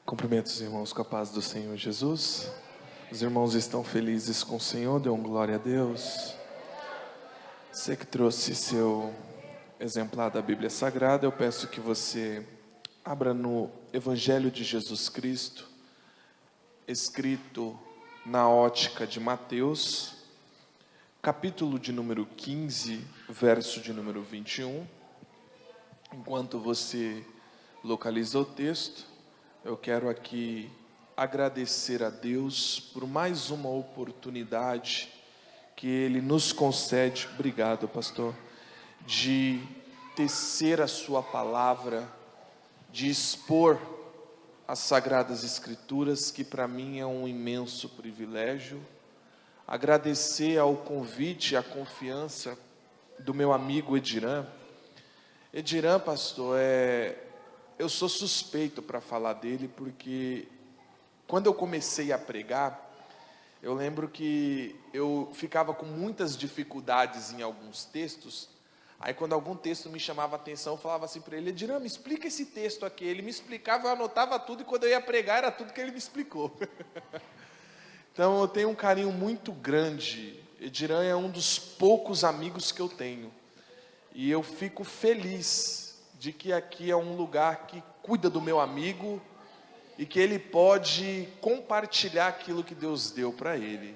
Cumprimento os irmãos com a paz do Senhor Jesus. Os irmãos estão felizes com o Senhor, dêem glória a Deus. Você que trouxe seu exemplar da Bíblia Sagrada, eu peço que você abra no Evangelho de Jesus Cristo, escrito na ótica de Mateus, capítulo de número 15, verso de número 21. Enquanto você localiza o texto, eu quero aqui agradecer a Deus por mais uma oportunidade que Ele nos concede, obrigado pastor, de tecer a sua palavra, de expor as Sagradas Escrituras, que para mim é um imenso privilégio. Agradecer ao convite e à confiança do meu amigo Ediran. Ediran, pastor, eu sou suspeito para falar dele, porque quando eu comecei a pregar, eu lembro que eu ficava com muitas dificuldades em alguns textos. Aí quando algum texto me chamava a atenção, eu falava assim para ele: Ediran, me explica esse texto aqui. Ele me explicava, eu anotava tudo, e quando eu ia pregar era tudo que ele me explicou. Então eu tenho um carinho muito grande. Ediran é um dos poucos amigos que eu tenho, e eu fico feliz de que aqui é um lugar que cuida do meu amigo e que ele pode compartilhar aquilo que Deus deu para ele.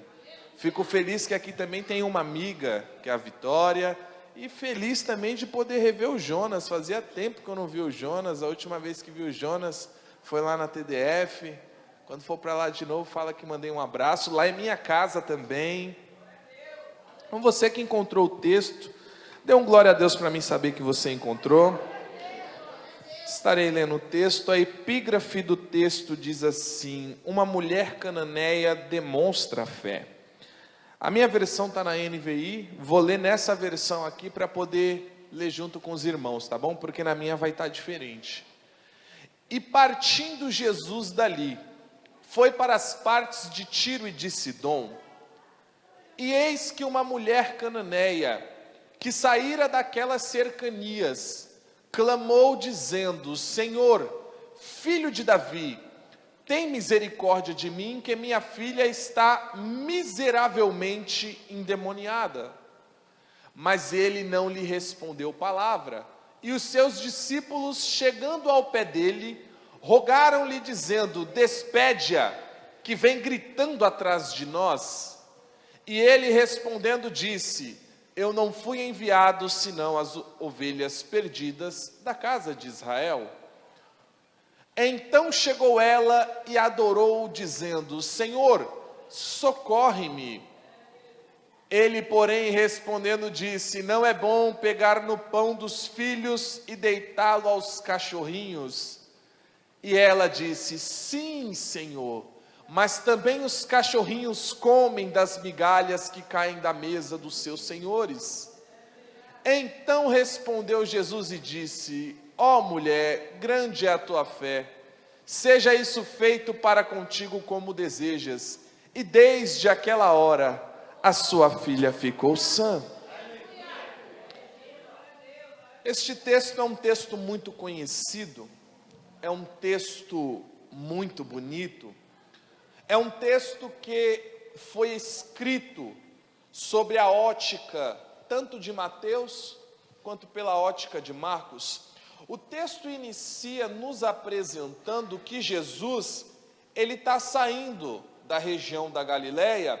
Fico feliz que aqui também tem uma amiga, que é a Vitória, e feliz também de poder rever o Jonas. Fazia tempo que eu não vi o Jonas. A última vez que vi o Jonas foi lá na TDF. Quando for para lá de novo, fala que mandei um abraço. Lá é minha casa também. Então você que encontrou o texto, dê um glória a Deus para mim saber que você encontrou. Estarei lendo o texto. A epígrafe do texto diz assim: uma mulher cananeia demonstra fé. A minha versão está na NVI, vou ler nessa versão aqui para poder ler junto com os irmãos, tá bom? Porque na minha vai estar diferente. E partindo Jesus dali, foi para as partes de Tiro e de Sidom, e eis que uma mulher cananeia, que saíra daquelas cercanias, clamou dizendo: Senhor, filho de Davi, tem misericórdia de mim, que minha filha está miseravelmente endemoniada. Mas ele não lhe respondeu palavra. E os seus discípulos, chegando ao pé dele, rogaram-lhe dizendo: despede-a, que vem gritando atrás de nós. E ele respondendo disse: eu não fui enviado senão as ovelhas perdidas da casa de Israel. Então chegou ela e adorou, dizendo: Senhor, socorre-me. Ele, porém, respondendo, disse: não é bom pegar no pão dos filhos e deitá-lo aos cachorrinhos. E ela disse: sim, Senhor, mas também os cachorrinhos comem das migalhas que caem da mesa dos seus senhores. Então respondeu Jesus e disse: ó mulher, grande é a tua fé, seja isso feito para contigo como desejas. E desde aquela hora a sua filha ficou sã. Este texto é um texto muito conhecido, é um texto muito bonito, é um texto que foi escrito sobre a ótica tanto de Mateus quanto pela ótica de Marcos. O texto inicia nos apresentando que Jesus, ele está saindo da região da Galileia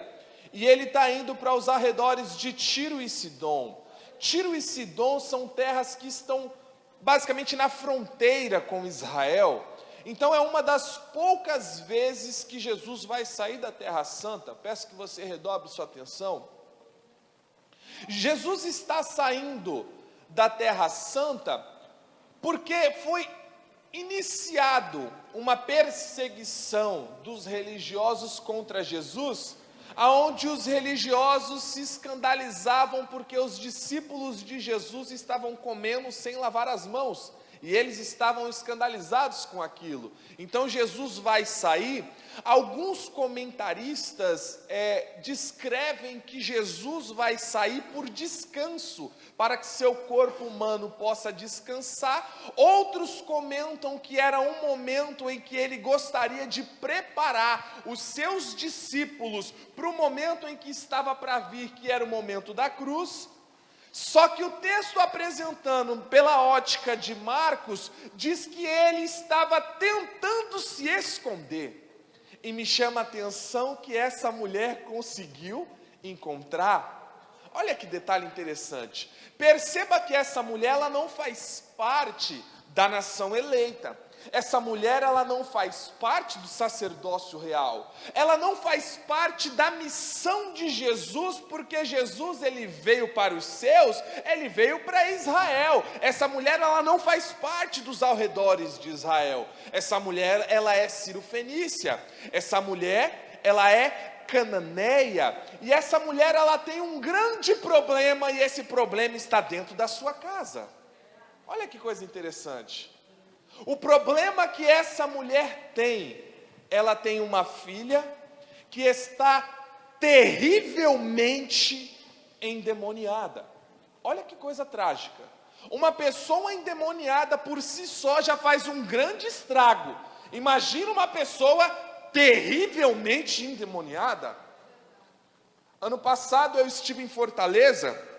e ele está indo para os arredores de Tiro e Sidom. Tiro e Sidom são terras que estão basicamente na fronteira com Israel. Então é uma das poucas vezes que Jesus vai sair da Terra Santa. Peço que você redobre sua atenção. Jesus está saindo da Terra Santa porque foi iniciado uma perseguição dos religiosos contra Jesus, aonde os religiosos se escandalizavam porque os discípulos de Jesus estavam comendo sem lavar as mãos. e eles estavam escandalizados com aquilo. Então Jesus vai sair. Alguns comentaristas descrevem que Jesus vai sair por descanso, para que seu corpo humano possa descansar. Outros comentam que era um momento em que ele gostaria de preparar os seus discípulos para o momento em que estava para vir, que era o momento da cruz. Só que o texto apresentando pela ótica de Marcos, diz que ele estava tentando se esconder. E me chama a atenção que essa mulher conseguiu encontrar. Olha que detalhe interessante. Perceba que essa mulher, ela não faz parte da nação eleita. Essa mulher, ela não faz parte do sacerdócio real. Ela não faz parte da missão de Jesus, porque Jesus, ele veio para os seus, ele veio para Israel. Essa mulher, ela não faz parte dos arredores de Israel. Essa mulher, ela é cirofenícia. Essa mulher, ela é cananeia. E essa mulher, ela tem um grande problema, e esse problema está dentro da sua casa. Olha que coisa interessante. O problema que essa mulher tem, ela tem uma filha que está terrivelmente endemoniada. Olha que coisa trágica. Uma pessoa endemoniada por si só já faz um grande estrago. Imagina uma pessoa terrivelmente endemoniada. Ano passado eu estive em Fortaleza,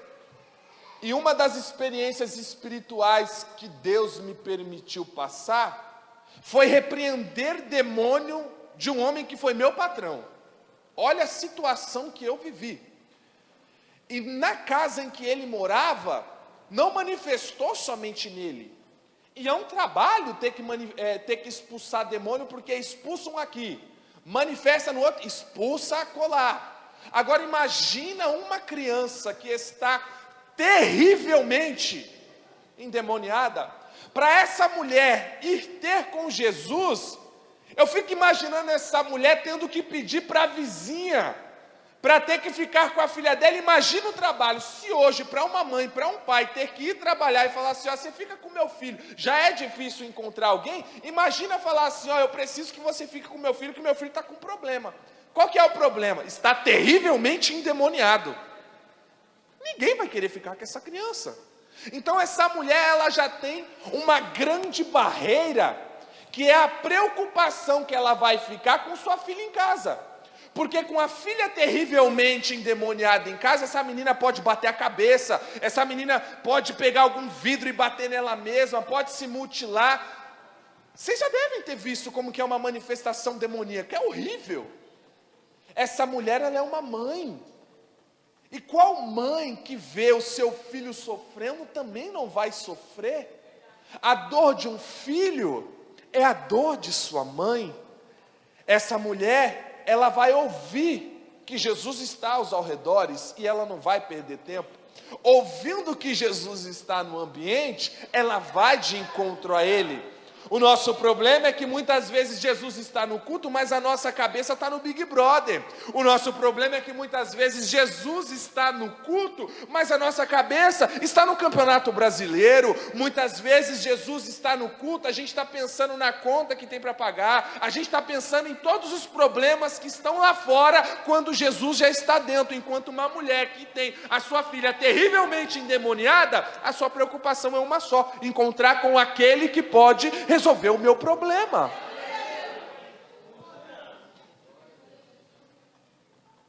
e uma das experiências espirituais que Deus me permitiu passar foi repreender demônio de um homem que foi meu patrão. Olha a situação que eu vivi. E na casa em que ele morava, não manifestou somente nele. E é um trabalho ter que expulsar demônio, porque expulsam aqui, manifesta no outro, expulsa acolá. Agora imagina uma criança que está terrivelmente endemoniada. Para essa mulher ir ter com Jesus, eu fico imaginando essa mulher tendo que pedir para a vizinha, para ter que ficar com a filha dela. Imagina o trabalho. Se hoje para uma mãe, para um pai ter que ir trabalhar e falar assim, ó, você fica com meu filho, já é difícil encontrar alguém, imagina falar assim, ó, eu preciso que você fique com meu filho, que meu filho está com problema. Qual que é o problema? Está terrivelmente endemoniado. Ninguém vai querer ficar com essa criança. Então essa mulher, ela já tem uma grande barreira, que é a preocupação que ela vai ficar com sua filha em casa. Porque com a filha terrivelmente endemoniada em casa, essa menina pode bater a cabeça, essa menina pode pegar algum vidro e bater nela mesma, pode se mutilar. Vocês já devem ter visto como que é uma manifestação demoníaca, é horrível. Essa mulher, ela é uma mãe. E qual mãe que vê o seu filho sofrendo também não vai sofrer? A dor de um filho é a dor de sua mãe. Essa mulher, ela vai ouvir que Jesus está aos arredores e ela não vai perder tempo. Ouvindo que Jesus está no ambiente, ela vai de encontro a ele. O nosso problema é que muitas vezes Jesus está no culto, mas a nossa cabeça está no Big Brother. O nosso problema é que muitas vezes Jesus está no culto, mas a nossa cabeça está no Campeonato Brasileiro. Muitas vezes Jesus está no culto, a gente está pensando na conta que tem para pagar, a gente está pensando em todos os problemas que estão lá fora, quando Jesus já está dentro. Enquanto uma mulher que tem a sua filha terrivelmente endemoniada, a sua preocupação é uma só: encontrar com aquele que pode resolver o meu problema.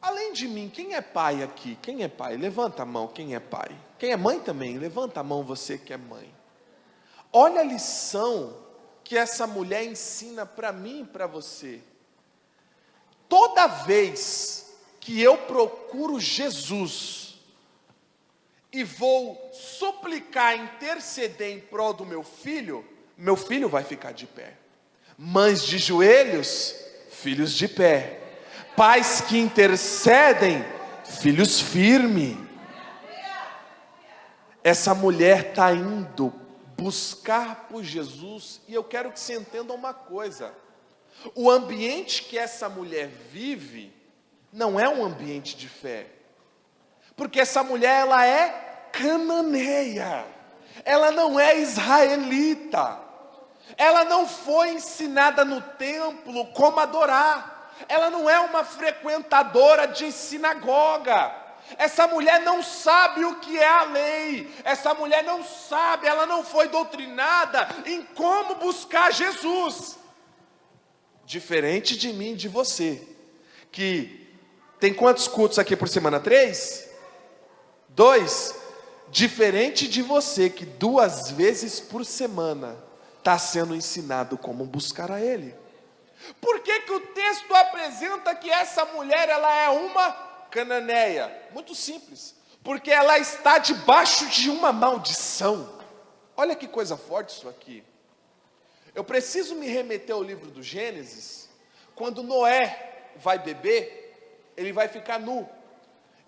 Além de mim, quem é pai aqui? Quem é pai? Levanta a mão, quem é pai? Quem é mãe também? Levanta a mão, você que é mãe. Olha a lição que essa mulher ensina para mim e para você. Toda vez que eu procuro Jesus e vou suplicar, interceder em prol do meu filho vai ficar de pé. Mães de joelhos, filhos de pé. Pais que intercedem, filhos firmes. Essa mulher está indo buscar por Jesus, e eu quero que você entenda uma coisa: o ambiente que essa mulher vive não é um ambiente de fé, porque essa mulher, ela é cananeia. ela não é israelita, ela não foi ensinada no templo como adorar, ela não é uma frequentadora de sinagoga. Essa mulher não sabe o que é a lei, essa mulher não sabe, ela não foi doutrinada em como buscar Jesus. Diferente de mim, de você, que tem quantos cultos aqui por semana? 3? 2? Diferente de você, que 2 vezes por semana está sendo ensinado como buscar a Ele. Por que que o texto apresenta que essa mulher, ela é uma cananeia? Muito simples, porque ela está debaixo de uma maldição. Olha que coisa forte isso aqui. Eu preciso me remeter ao livro do Gênesis, quando Noé vai beber, ele vai ficar nu.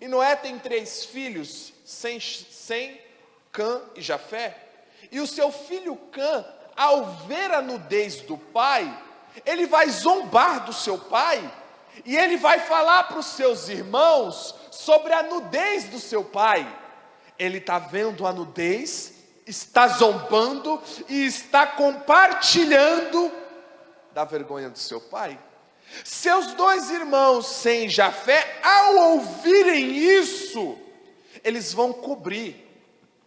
E Noé tem 3 filhos, Sem, Cã e Jafé. E o seu filho Cã, ao ver a nudez do pai, ele vai zombar do seu pai, e ele vai falar para os seus irmãos sobre a nudez do seu pai. Ele está vendo a nudez, está zombando e está compartilhando da vergonha do seu pai. Seus 2 irmãos, Sem e Jafé, ao ouvirem isso, eles vão cobrir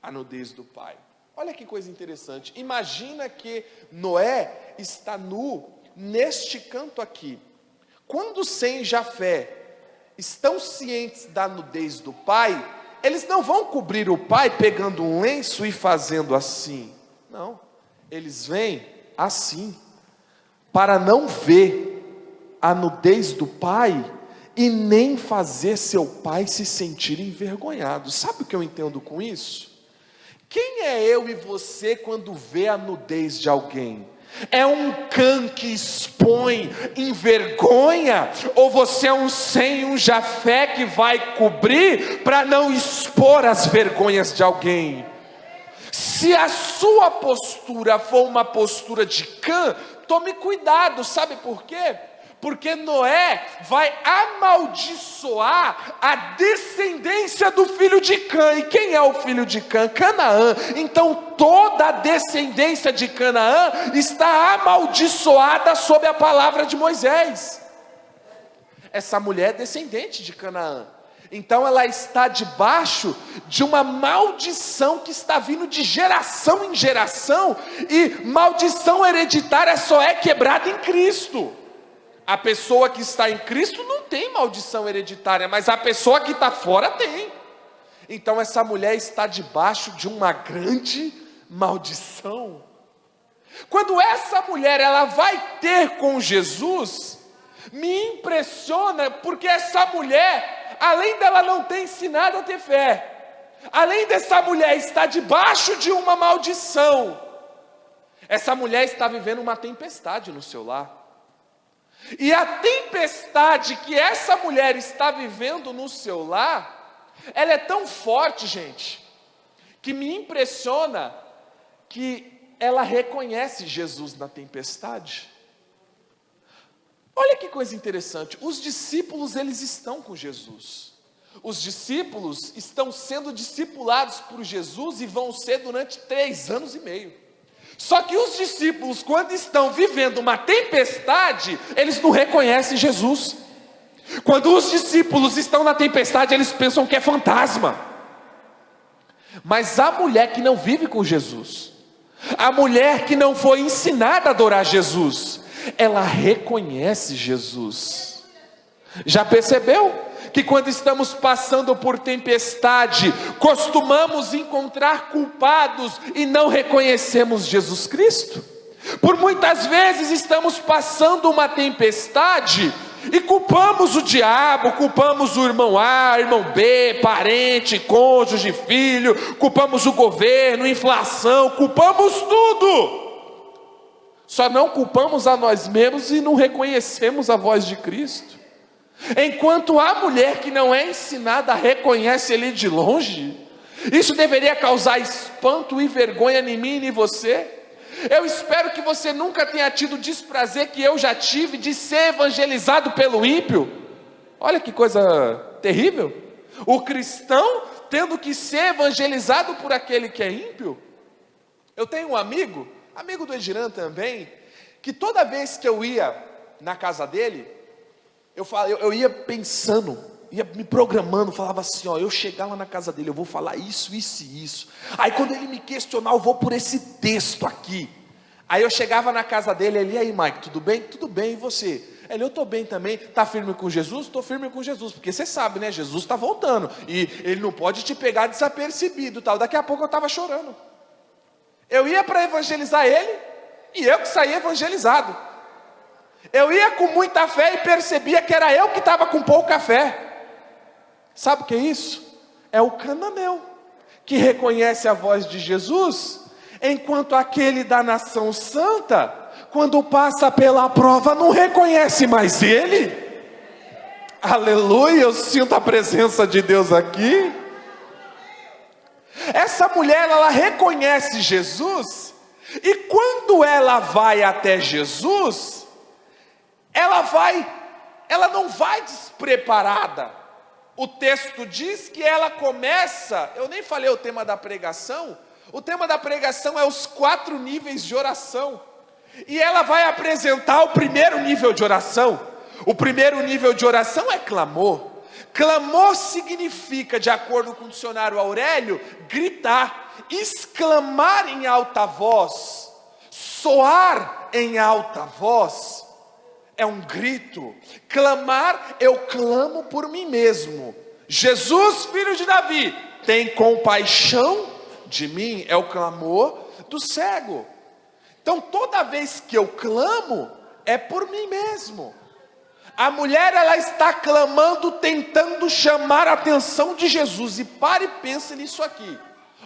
a nudez do pai. Olha que coisa interessante. Imagina que Noé está nu neste canto aqui. Quando Sem e Jafé estão cientes da nudez do pai, eles não vão cobrir o pai pegando um lenço e fazendo assim. Não, eles vêm assim, para não ver a nudez do pai e nem fazer seu pai se sentir envergonhado. Sabe o que eu entendo com isso? Quem é eu e você quando vê a nudez de alguém? É um Cã que expõe, envergonha? Ou você é um Sem, um Jafé que vai cobrir para não expor as vergonhas de alguém? Se a sua postura for uma postura de Cã, tome cuidado, sabe por quê? Porque Noé vai amaldiçoar a descendência do filho de Cã. E quem é o filho de Cã? Canaã. Então toda a descendência de Canaã está amaldiçoada sob a palavra de Moisés. Essa mulher é descendente de Canaã. Então ela está debaixo de uma maldição que está vindo de geração em geração. E maldição hereditária só é quebrada em Cristo. A pessoa que está em Cristo não tem maldição hereditária, mas a pessoa que está fora tem. Então essa mulher está debaixo de uma grande maldição. Quando essa mulher ela vai ter com Jesus, me impressiona porque essa mulher, além dela não ter ensinado a ter fé, além dessa mulher estar debaixo de uma maldição, essa mulher está vivendo uma tempestade no seu lar. E a tempestade que essa mulher está vivendo no seu lar, ela é tão forte, gente, que me impressiona que ela reconhece Jesus na tempestade. Olha que coisa interessante, os discípulos eles estão com Jesus. Os discípulos estão sendo discipulados por Jesus e vão ser durante 3 anos e meio. Só que os discípulos, quando estão vivendo uma tempestade, eles não reconhecem Jesus. Quando os discípulos estão na tempestade, eles pensam que é fantasma. Mas a mulher que não vive com Jesus, a mulher que não foi ensinada a adorar Jesus, ela reconhece Jesus. Já percebeu? Que quando estamos passando por tempestade, costumamos encontrar culpados e não reconhecemos Jesus Cristo. Por muitas vezes estamos passando uma tempestade e culpamos o diabo, culpamos o irmão A, irmão B, parente, cônjuge, filho, culpamos o governo, inflação, culpamos tudo. Só não culpamos a nós mesmos e não reconhecemos a voz de Cristo. Enquanto a mulher que não é ensinada reconhece ele de longe, isso deveria causar espanto e vergonha em mim e em você. Eu espero que você nunca tenha tido o desprazer que eu já tive de ser evangelizado pelo ímpio. Olha que coisa terrível. O cristão tendo que ser evangelizado por aquele que é ímpio. Eu tenho um amigo do Ediran também, que toda vez que eu ia na casa dele, eu ia pensando, ia me programando, falava assim, ó, eu chegar lá na casa dele, eu vou falar isso, isso e isso. Aí quando ele me questionar, eu vou por esse texto aqui. Aí eu chegava na casa dele, ele, e aí Mike, tudo bem? Tudo bem, e você? Ele, eu estou bem também. Está firme com Jesus? Estou firme com Jesus, porque você sabe, né, Jesus está voltando, e ele não pode te pegar desapercebido, tal. Daqui a pouco eu estava chorando. Eu ia para evangelizar ele, e eu que saía evangelizado. Eu ia com muita fé e percebia que era eu que estava com pouca fé. Sabe o que é isso? É o cananeu, que reconhece a voz de Jesus, enquanto aquele da nação santa, quando passa pela prova, não reconhece mais ele. Aleluia, eu sinto a presença de Deus aqui. Essa mulher, ela reconhece Jesus, e quando ela vai até Jesus, ela não vai despreparada. O texto diz que ela começa, eu nem falei o tema da pregação, o tema da pregação é os 4 níveis de oração, e ela vai apresentar o primeiro nível de oração. O primeiro nível de oração é clamor. Clamor significa, de acordo com o dicionário Aurélio, gritar, exclamar em alta voz, soar em alta voz, é um grito. Clamar, eu clamo por mim mesmo. Jesus, filho de Davi, tem compaixão de mim, é o clamor do cego. Então toda vez que eu clamo, é por mim mesmo. A mulher, ela está clamando, tentando chamar a atenção de Jesus. E pare e pense nisso aqui.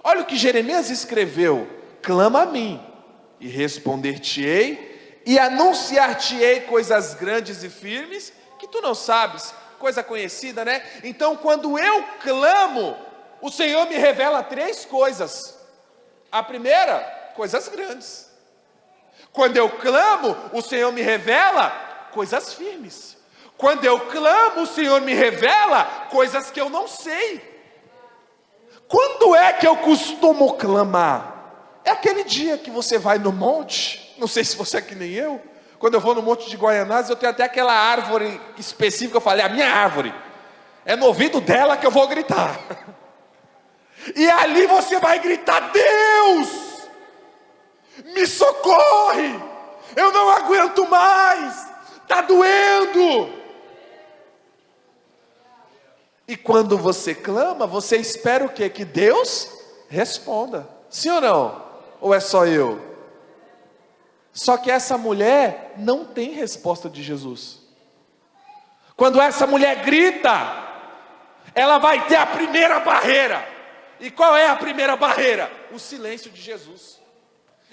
Olha o que Jeremias escreveu: clama a mim, e responder-te-ei, e anunciar-te-ei coisas grandes e firmes, que tu não sabes. Coisa conhecida, né? Então quando eu clamo, o Senhor me revela 3 coisas. A primeira, coisas grandes. Quando eu clamo, o Senhor me revela coisas firmes. Quando eu clamo, o Senhor me revela coisas que eu não sei. Quando é que eu costumo clamar? É aquele dia que você vai no monte, não sei se você é que nem eu. Quando eu vou no monte de Guaianazes, eu tenho até aquela árvore específica, eu falei, a minha árvore, é no ouvido dela que eu vou gritar. E ali você vai gritar, Deus, me socorre, eu não aguento mais, está doendo. E quando você clama, você espera o quê? Que Deus responda, sim ou não? Ou é só eu? Só que essa mulher não tem resposta de Jesus. Quando essa mulher grita, ela vai ter a primeira barreira. E qual é a primeira barreira? O silêncio de Jesus.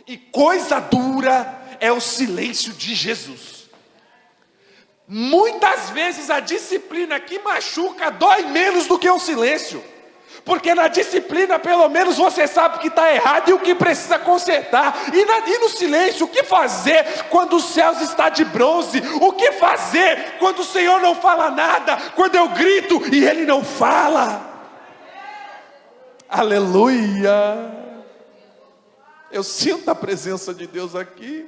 E coisa dura é o silêncio de Jesus. Muitas vezes a disciplina que machuca dói menos do que o silêncio. Porque na disciplina pelo menos você sabe que está errado e o que precisa consertar. E no silêncio, o que fazer quando os céus estão de bronze? O que fazer quando o Senhor não fala nada? Quando eu grito e Ele não fala? Aleluia! Eu sinto a presença de Deus aqui.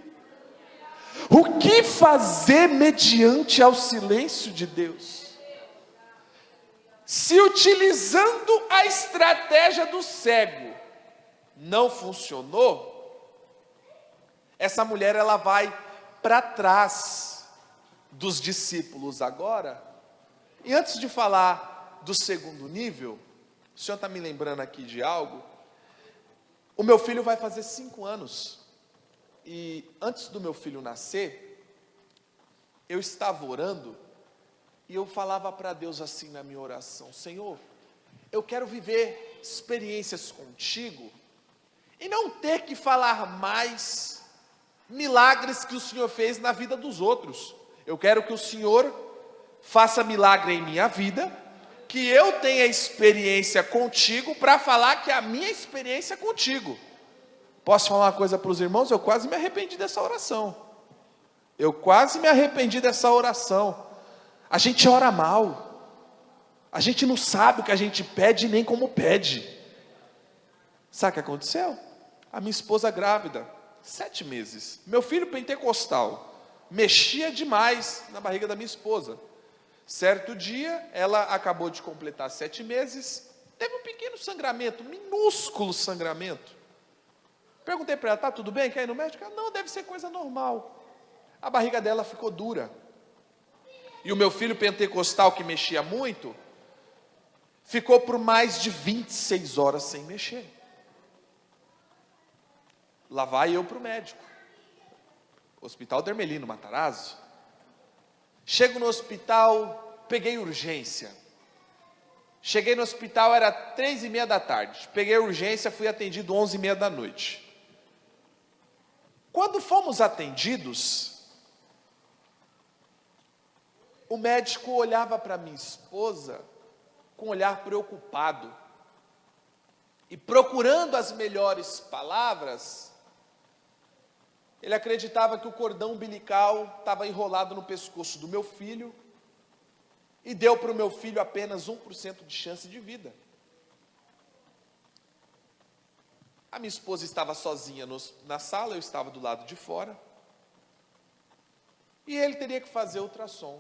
O que fazer mediante ao silêncio de Deus? Se utilizando a estratégia do cego não funcionou, essa mulher ela vai para trás dos discípulos agora. E antes de falar do segundo nível, o senhor está me lembrando aqui de algo. O meu filho vai fazer 5 anos. E antes do meu filho nascer, eu estava orando, e eu falava para Deus assim na minha oração: Senhor, eu quero viver experiências contigo, e não ter que falar mais milagres que o Senhor fez na vida dos outros. Eu quero que o Senhor faça milagre em minha vida, que eu tenha experiência contigo, para falar que a minha experiência é contigo. Posso falar uma coisa para os irmãos? Eu quase me arrependi dessa oração. A gente ora mal. A gente não sabe o que a gente pede nem como pede. Sabe o que aconteceu? A minha esposa grávida, 7 meses. Meu filho pentecostal, mexia demais na barriga da minha esposa. Certo dia, ela acabou de completar 7 meses, teve um pequeno sangramento, minúsculo sangramento. Perguntei para ela, tá tudo bem? Quer ir no médico? Ela, não, deve ser coisa normal. A barriga dela ficou dura. E o meu filho pentecostal, que mexia muito, ficou por mais de 26 horas sem mexer. Lá vai eu para o médico. Hospital Dermelino Matarazzo. Chego no hospital, peguei urgência. Cheguei no hospital, era 3:30 da tarde. Peguei urgência, fui atendido 11:30 da noite. Quando fomos atendidos, o médico olhava para minha esposa com um olhar preocupado. E procurando as melhores palavras, ele acreditava que o cordão umbilical estava enrolado no pescoço do meu filho e deu para o meu filho apenas 1% de chance de vida. A minha esposa estava sozinha na sala, eu estava do lado de fora. E ele teria que fazer ultrassom.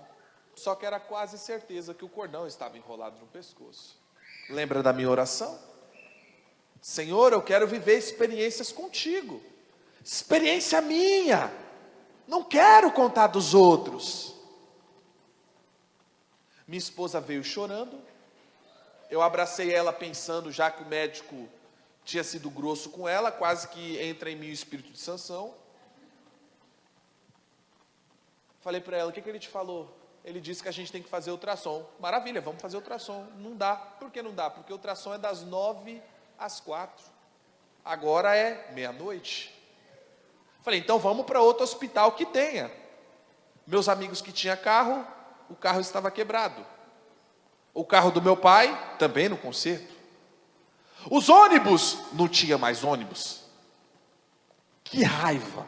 Só que era quase certeza que o cordão estava enrolado no pescoço. Lembra da minha oração? Senhor, eu quero viver experiências contigo. Experiência minha. Não quero contar dos outros. Minha esposa veio chorando. Eu abracei ela pensando, já que o médico tinha sido grosso com ela, quase que entra em mim o espírito de Sansão. Falei para ela, o que ele te falou? Ele disse que a gente tem que fazer ultrassom. Maravilha, vamos fazer ultrassom. Não dá. Por que não dá? Porque o ultrassom é das 9 às 4. Agora é meia-noite. Falei, então vamos para outro hospital que tenha. Meus amigos que tinham carro, o carro estava quebrado. O carro do meu pai, também no conserto. Os ônibus, não tinha mais ônibus. Que raiva.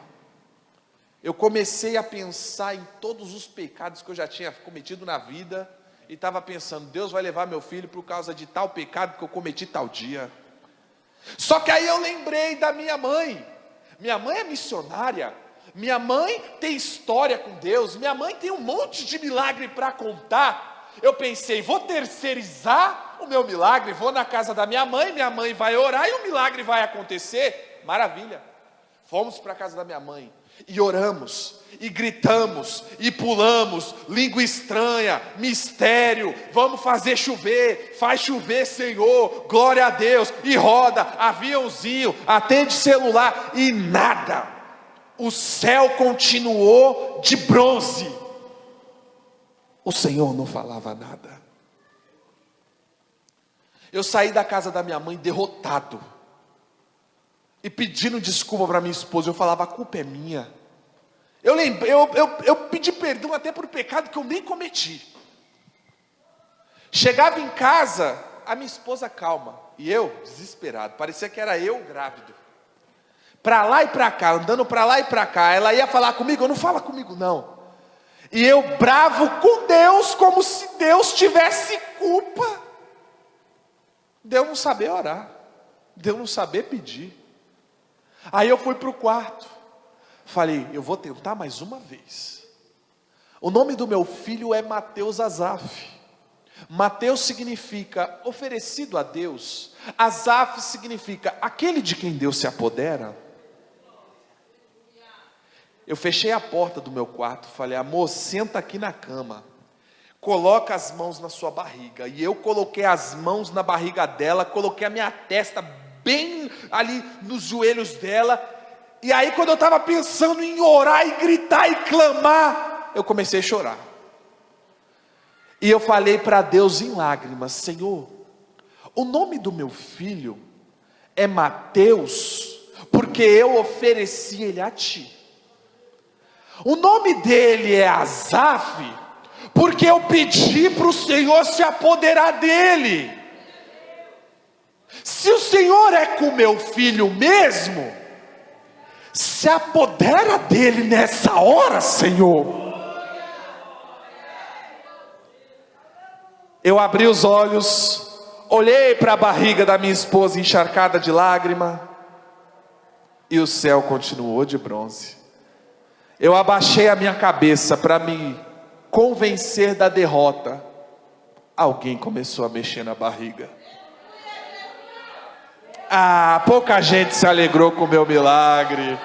Eu comecei a pensar em todos os pecados que eu já tinha cometido na vida. E estava pensando, Deus vai levar meu filho por causa de tal pecado que eu cometi tal dia. Só que aí eu lembrei da minha mãe. Minha mãe é missionária. Minha mãe tem história com Deus. Minha mãe tem um monte de milagre para contar. Eu pensei, vou terceirizar o meu milagre. Vou na casa da minha mãe vai orar e o milagre vai acontecer. Maravilha. Fomos para a casa da minha mãe. E oramos, e gritamos, e pulamos, língua estranha, mistério, vamos fazer chover, faz chover Senhor, glória a Deus, e roda, aviãozinho, atende celular, e nada, o céu continuou de bronze, o Senhor não falava nada. Eu saí da casa da minha mãe derrotado, e pedindo desculpa para minha esposa, eu falava, a culpa é minha. Eu pedi perdão até por pecado que eu nem cometi. Chegava em casa, a minha esposa calma, e eu desesperado, parecia que era eu grávido. Para lá e para cá, andando para lá e para cá, ela ia falar comigo, eu não fala comigo não. E eu bravo com Deus, como se Deus tivesse culpa. De eu não saber orar, de eu não saber pedir. Aí eu fui para o quarto, falei, eu vou tentar mais uma vez. O nome do meu filho é Mateus Azaf. Mateus significa oferecido a Deus. Azaf significa aquele de quem Deus se apodera. Eu fechei a porta do meu quarto, falei, amor, senta aqui na cama, coloca as mãos na sua barriga. E eu coloquei as mãos na barriga dela, coloquei a minha testa bem ali nos joelhos dela. E aí quando eu estava pensando em orar e gritar e clamar, eu comecei a chorar. E eu falei para Deus em lágrimas, Senhor, o nome do meu filho é Mateus, porque eu ofereci ele a Ti. O nome dele é Azaf, porque eu pedi para o Senhor se apoderar dele. Se o Senhor é com meu filho mesmo, se apodera dele nessa hora, Senhor. Eu abri os olhos, olhei para a barriga da minha esposa encharcada de lágrima, e o céu continuou de bronze. Eu abaixei a minha cabeça para me convencer da derrota. Alguém começou a mexer na barriga. Pouca gente se alegrou com o meu milagre.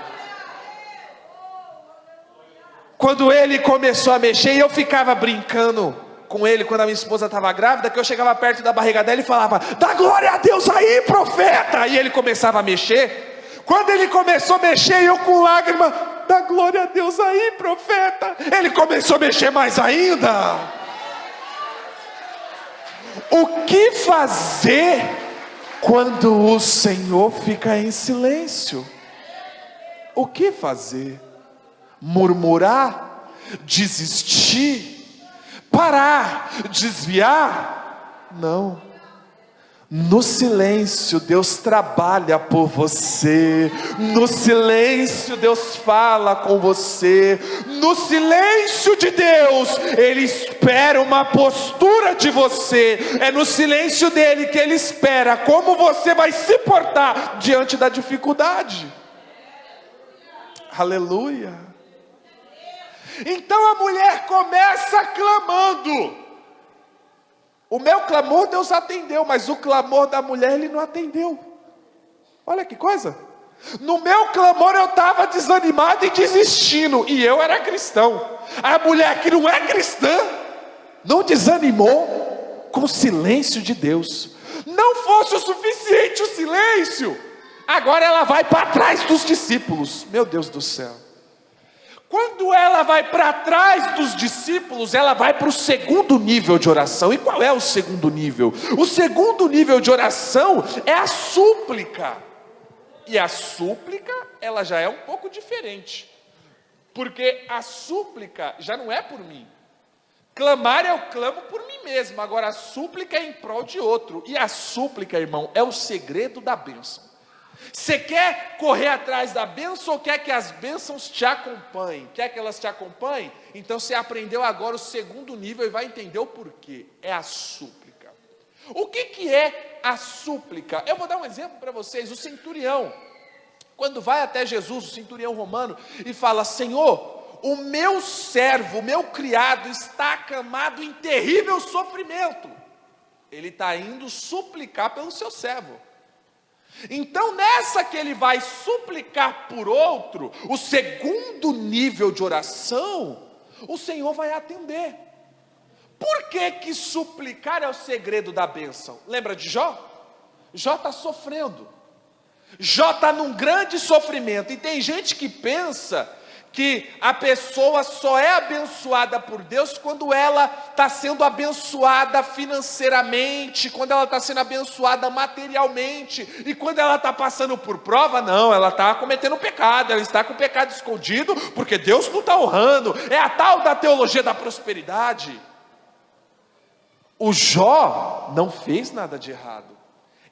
Quando ele começou a mexer, e eu ficava brincando com ele quando a minha esposa estava grávida, que eu chegava perto da barriga dela e falava: dá glória a Deus aí, profeta! E ele começava a mexer. Quando ele começou a mexer, eu com lágrima: dá glória a Deus aí, profeta! Ele começou a mexer mais ainda. O que fazer quando o Senhor fica em silêncio? O que fazer? Murmurar? Desistir? Parar? Desviar? Não. No silêncio Deus trabalha por você. No silêncio Deus fala com você. No silêncio de Deus Ele espera uma postura de você. É no silêncio dele que Ele espera como você vai se portar diante da dificuldade. Aleluia. Então a mulher começa clamando. O meu clamor Deus atendeu, mas o clamor da mulher Ele não atendeu. Olha que coisa. No meu clamor eu estava desanimado e desistindo, e eu era cristão. A mulher que não é cristã não desanimou com o silêncio de Deus. Não fosse o suficiente o silêncio, agora ela vai para trás dos discípulos. Meu Deus do céu. Quando ela vai para trás dos discípulos, ela vai para o segundo nível de oração. E qual é o segundo nível? O segundo nível de oração é a súplica. E a súplica, ela já é um pouco diferente. Porque a súplica já não é por mim. Clamar eu clamo por mim mesmo. Agora a súplica é em prol de outro. E a súplica, irmão, é o segredo da bênção. Você quer correr atrás da bênção ou quer que as bênçãos te acompanhem? Quer que elas te acompanhem? Então você aprendeu agora o segundo nível e vai entender o porquê. É a súplica. O que é a súplica? Eu vou dar um exemplo para vocês. O centurião, quando vai até Jesus, o centurião romano, e fala: Senhor, o meu servo, o meu criado está acamado em terrível sofrimento. Ele está indo suplicar pelo seu servo. Então nessa que ele vai suplicar por outro, o segundo nível de oração, o Senhor vai atender. Por que suplicar é o segredo da bênção? Lembra de Jó? Jó está sofrendo. Jó está num grande sofrimento. E tem gente que pensa que a pessoa só é abençoada por Deus quando ela está sendo abençoada financeiramente, quando ela está sendo abençoada materialmente, e quando ela está passando por prova, não, ela está cometendo pecado, ela está com o pecado escondido, porque Deus não está honrando. É a tal da teologia da prosperidade. O Jó não fez nada de errado,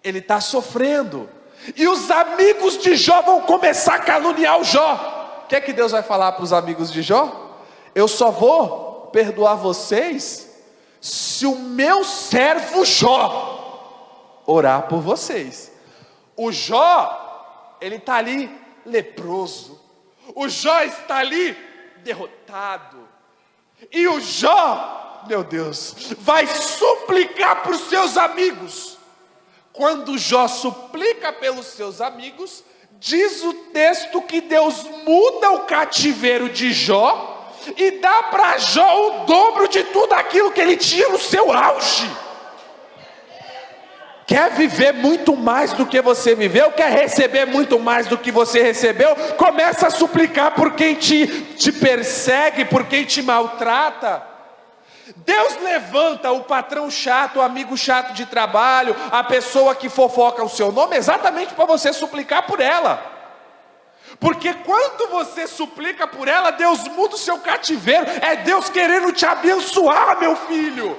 ele está sofrendo, e os amigos de Jó vão começar a caluniar o Jó. O que é que Deus vai falar para os amigos de Jó? Eu só vou perdoar vocês se o meu servo Jó orar por vocês. O Jó, ele está ali leproso. O Jó está ali derrotado. E o Jó, meu Deus, vai suplicar para os seus amigos. Quando Jó suplica pelos seus amigos, diz o texto que Deus muda o cativeiro de Jó e dá para Jó o dobro de tudo aquilo que ele tinha no seu auge. Quer viver muito mais do que você viveu? Quer receber muito mais do que você recebeu? Começa a suplicar por quem te persegue, por quem te maltrata. Deus levanta o patrão chato, o amigo chato de trabalho, a pessoa que fofoca o seu nome, exatamente para você suplicar por ela. Porque quando você suplica por ela, Deus muda o seu cativeiro. É Deus querendo te abençoar, meu filho.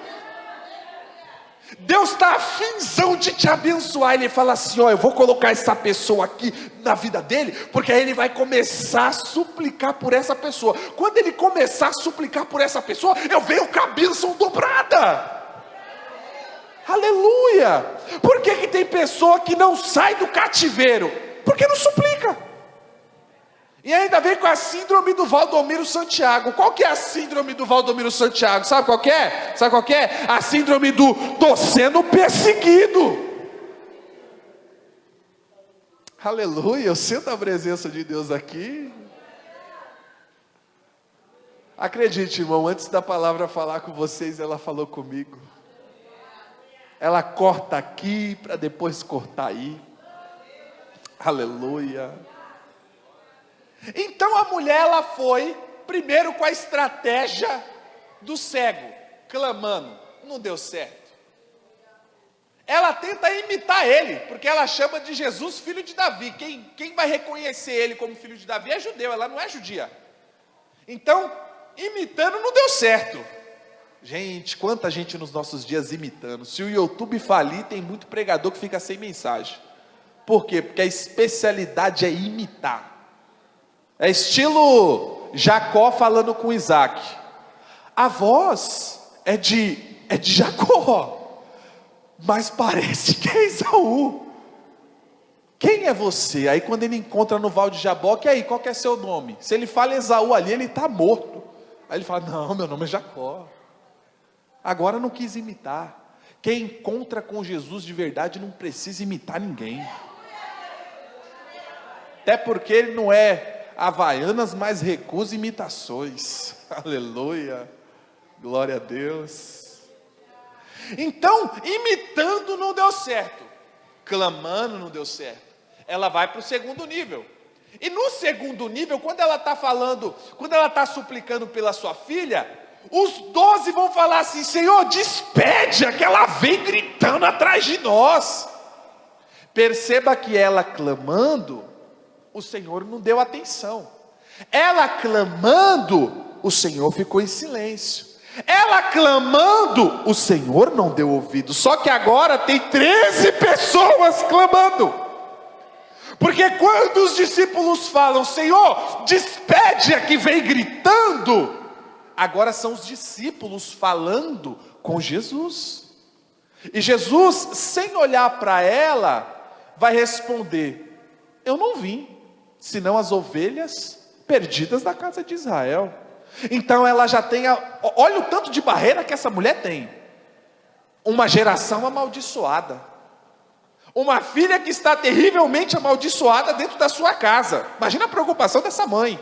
Deus está afinzão de te abençoar. Ele fala assim: ó, eu vou colocar essa pessoa aqui na vida dele, porque aí ele vai começar a suplicar por essa pessoa. Quando ele começar a suplicar por essa pessoa, eu venho com a bênção dobrada. Aleluia. Por que tem pessoa que não sai do cativeiro? Porque não suplica. E ainda vem com a síndrome do Valdomiro Santiago. Qual que é a síndrome do Valdomiro Santiago? Sabe qual que é? Sabe qual que é? A síndrome do tô sendo perseguido. Aleluia, eu sinto a presença de Deus aqui. Acredite, irmão, antes da palavra falar com vocês, ela falou comigo. Ela corta aqui para depois cortar aí. Aleluia. Então a mulher, ela foi primeiro com a estratégia do cego, clamando, não deu certo. Ela tenta imitar ele, porque ela chama de Jesus filho de Davi. Quem vai reconhecer ele como filho de Davi é judeu, ela não é judia. Então, imitando não deu certo. Gente, quanta gente nos nossos dias imitando. Se o YouTube falir, tem muito pregador que fica sem mensagem. Por quê? Porque a especialidade é imitar. É estilo Jacó falando com Isaac. A voz é de Jacó, mas parece que é Esaú. Quem é você? Aí quando ele encontra no Val de Jaboque, aí qual que é seu nome? Se ele fala Esaú ali, ele está morto. Aí ele fala, não, meu nome é Jacó. Agora não quis imitar. Quem encontra com Jesus de verdade não precisa imitar ninguém. Até porque ele não é Havaianas, mas recusa imitações. Aleluia, glória a Deus. Então, imitando não deu certo, clamando não deu certo. Ela vai para o segundo nível. E no segundo nível, quando ela está falando, quando ela está suplicando pela sua filha, os 12 vão falar assim, Senhor, despede-a, que ela vem gritando atrás de nós. Perceba que ela clamando, o Senhor não deu atenção. Ela clamando, o Senhor ficou em silêncio. Ela clamando, o Senhor não deu ouvido. Só que agora tem 13 pessoas clamando. Porque quando os discípulos falam, Senhor, despede-a que vem gritando, agora são os discípulos falando com Jesus. E Jesus, sem olhar para ela, vai responder, eu não vim, senão as ovelhas perdidas da casa de Israel. Então ela já tem, olha o tanto de barreira que essa mulher tem. Uma geração amaldiçoada. Uma filha que está terrivelmente amaldiçoada dentro da sua casa. Imagina a preocupação dessa mãe.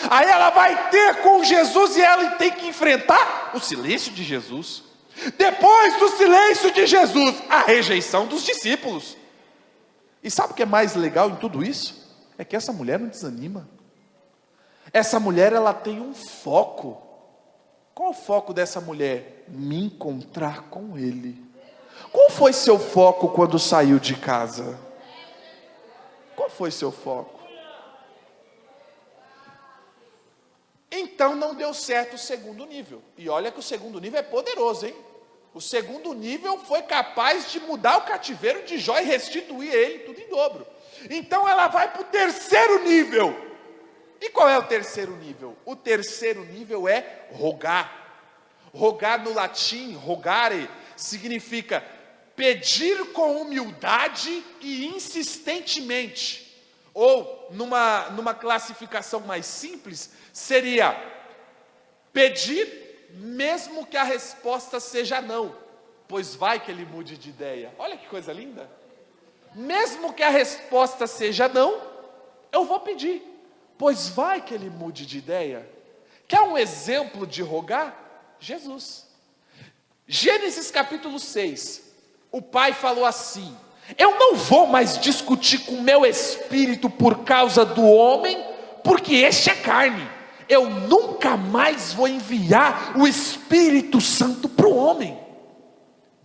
Aí ela vai ter com Jesus e ela tem que enfrentar o silêncio de Jesus. Depois do silêncio de Jesus, a rejeição dos discípulos. E sabe o que é mais legal em tudo isso? É que essa mulher não desanima. Essa mulher, ela tem um foco. Qual o foco dessa mulher? Me encontrar com Ele. Qual foi seu foco quando saiu de casa? Qual foi seu foco? Então não deu certo o segundo nível. E olha que o segundo nível é poderoso, hein? O segundo nível foi capaz de mudar o cativeiro de Jó e restituir ele tudo em dobro. Então ela vai para o terceiro nível. E qual é o terceiro nível? O terceiro nível é rogar. Rogar no latim, rogare, significa pedir com humildade e insistentemente. Ou, numa classificação mais simples, seria pedir mesmo que a resposta seja não, pois vai que ele mude de ideia. Olha que coisa linda. Mesmo que a resposta seja não, eu vou pedir, pois vai que ele mude de ideia. Quer um exemplo de rogar? Jesus. Gênesis capítulo 6, o pai falou assim, eu não vou mais discutir com o meu espírito por causa do homem, porque este é carne, eu nunca mais vou enviar o Espírito Santo para o homem.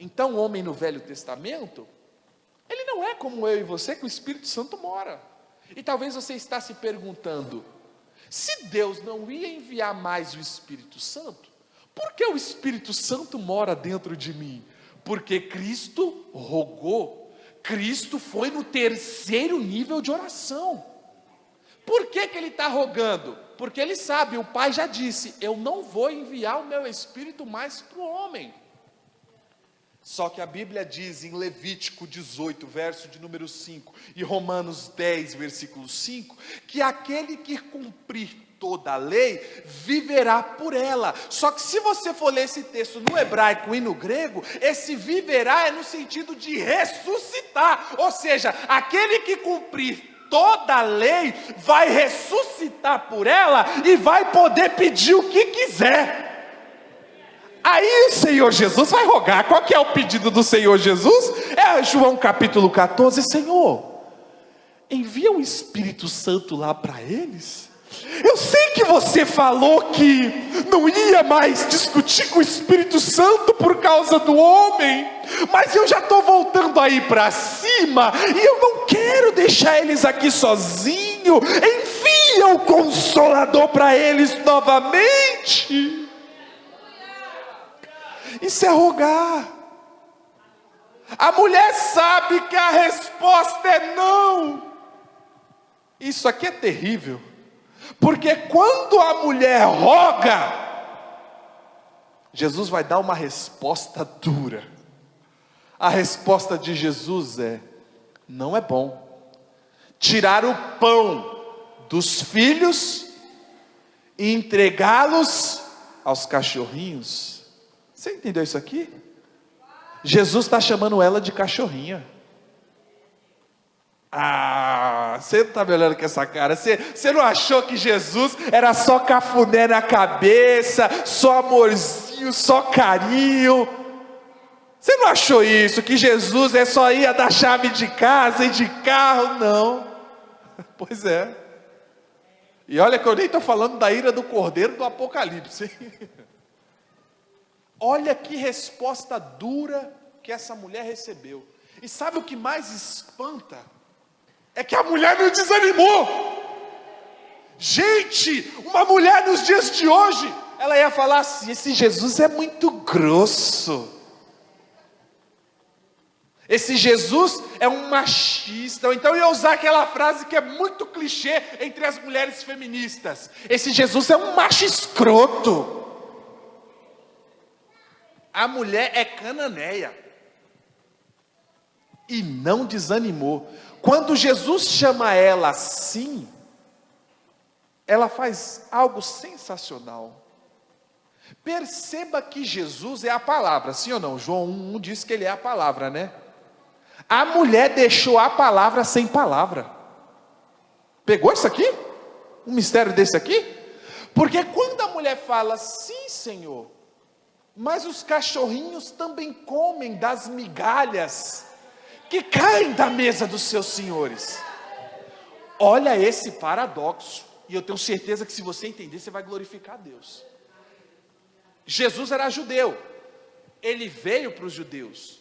Então o homem no Velho Testamento, ele não é como eu e você, que o Espírito Santo mora. E talvez você está se perguntando, se Deus não ia enviar mais o Espírito Santo, por que o Espírito Santo mora dentro de mim? Porque Cristo rogou, Cristo foi no terceiro nível de oração. Por que ele está rogando? Porque ele sabe, o Pai já disse, eu não vou enviar o meu Espírito mais para o homem. Só que a Bíblia diz em Levítico 18, verso de número 5, e Romanos 10, versículo 5, que aquele que cumprir toda a lei, viverá por ela. Só que se você for ler esse texto no hebraico e no grego, esse viverá é no sentido de ressuscitar. Ou seja, aquele que cumprir toda a lei, vai ressuscitar por ela, e vai poder pedir o que quiser. Aí o Senhor Jesus vai rogar. Qual que é o pedido do Senhor Jesus? É João capítulo 14, Senhor, envia o Espírito Santo lá para eles. Eu sei que você falou que não ia mais discutir com o Espírito Santo por causa do homem, mas eu já estou voltando aí para cima, e eu não quero deixar eles aqui sozinhos. Envia o Consolador para eles novamente. Isso é rogar. A mulher sabe que a resposta é não. Isso aqui é terrível, porque quando a mulher roga, Jesus vai dar uma resposta dura. A resposta de Jesus é: não é bom tirar o pão dos filhos e entregá-los aos cachorrinhos. Você entendeu isso aqui? Jesus está chamando ela de cachorrinha. Você não está me olhando com essa cara. Você não achou que Jesus era só cafuné na cabeça, só amorzinho, só carinho? Você não achou isso? Que Jesus só ia dar chave de casa e de carro? Não. Pois é. E olha que eu nem estou falando da ira do Cordeiro do Apocalipse. Olha que resposta dura que essa mulher recebeu. E sabe o que mais espanta? É que a mulher não desanimou. Gente, uma mulher nos dias de hoje, ela ia falar assim: esse Jesus é muito grosso. Esse Jesus é um machista. Ou então ia usar aquela frase que é muito clichê entre as mulheres feministas: esse Jesus é um macho escroto. A mulher é cananeia e não desanimou. Quando Jesus chama ela assim, ela faz algo sensacional. Perceba que Jesus é a palavra, sim ou não? João 1 diz que ele é a palavra, né? A mulher deixou a palavra sem palavra. Pegou isso aqui? Um mistério desse aqui? Porque quando a mulher fala: sim, Senhor, mas os cachorrinhos também comem das migalhas que caem da mesa dos seus senhores. Olha esse paradoxo. E eu tenho certeza que se você entender, você vai glorificar a Deus. Jesus era judeu. Ele veio para os judeus.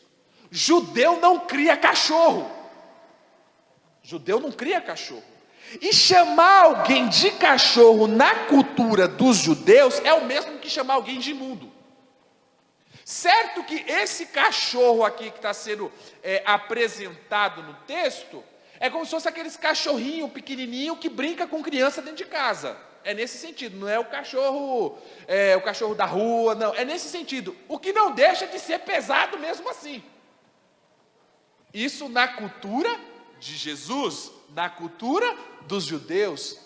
Judeu não cria cachorro. Judeu não cria cachorro. E chamar alguém de cachorro na cultura dos judeus é o mesmo que chamar alguém de imundo. Certo que esse cachorro aqui que está sendo apresentado no texto, é como se fosse aqueles cachorrinho pequenininho que brinca com criança dentro de casa. É nesse sentido, não é o cachorro da rua, não. É nesse sentido, o que não deixa de ser pesado mesmo assim. Isso na cultura de Jesus, na cultura dos judeus.